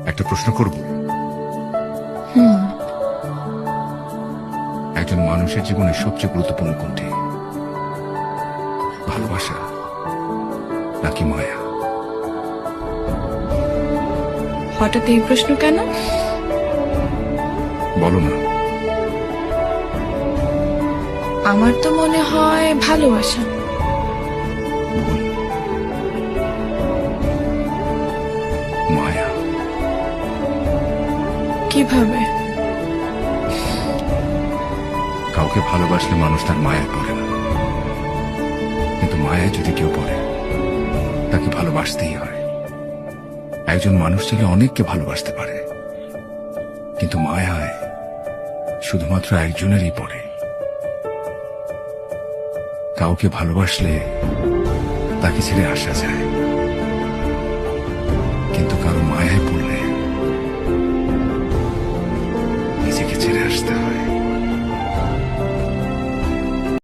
একটা প্রশ্ন করব? একজন মানুষের জীবনে সবচেয়ে গুরুত্বপূর্ণ কোনটি? ভালোবাসা নাকি মায়া? হঠাৎ এই প্রশ্ন কেন? বলো না। আমার তো মনে হয় ভালোবাসা। ভুল। মায়া। কিভাবে? কাউকে ভালোবাসলে মানুষ তার মায়া করে না, কিন্তু মায়ায় যদি কেউ পড়ে তাকে ভালোবাসতেই হয়। একজন মানুষ চাইলে অনেককে ভালোবাসতে পারে, কিন্তু মায়ায় শুধুমাত্র একজনেরই পড়ে। কাউকে ভালোবাসলে তাকে ছেড়ে আসা যায়, কিন্তু কারো মায়ায় পড়লে নিজেকে ছেড়ে আসতে হয়।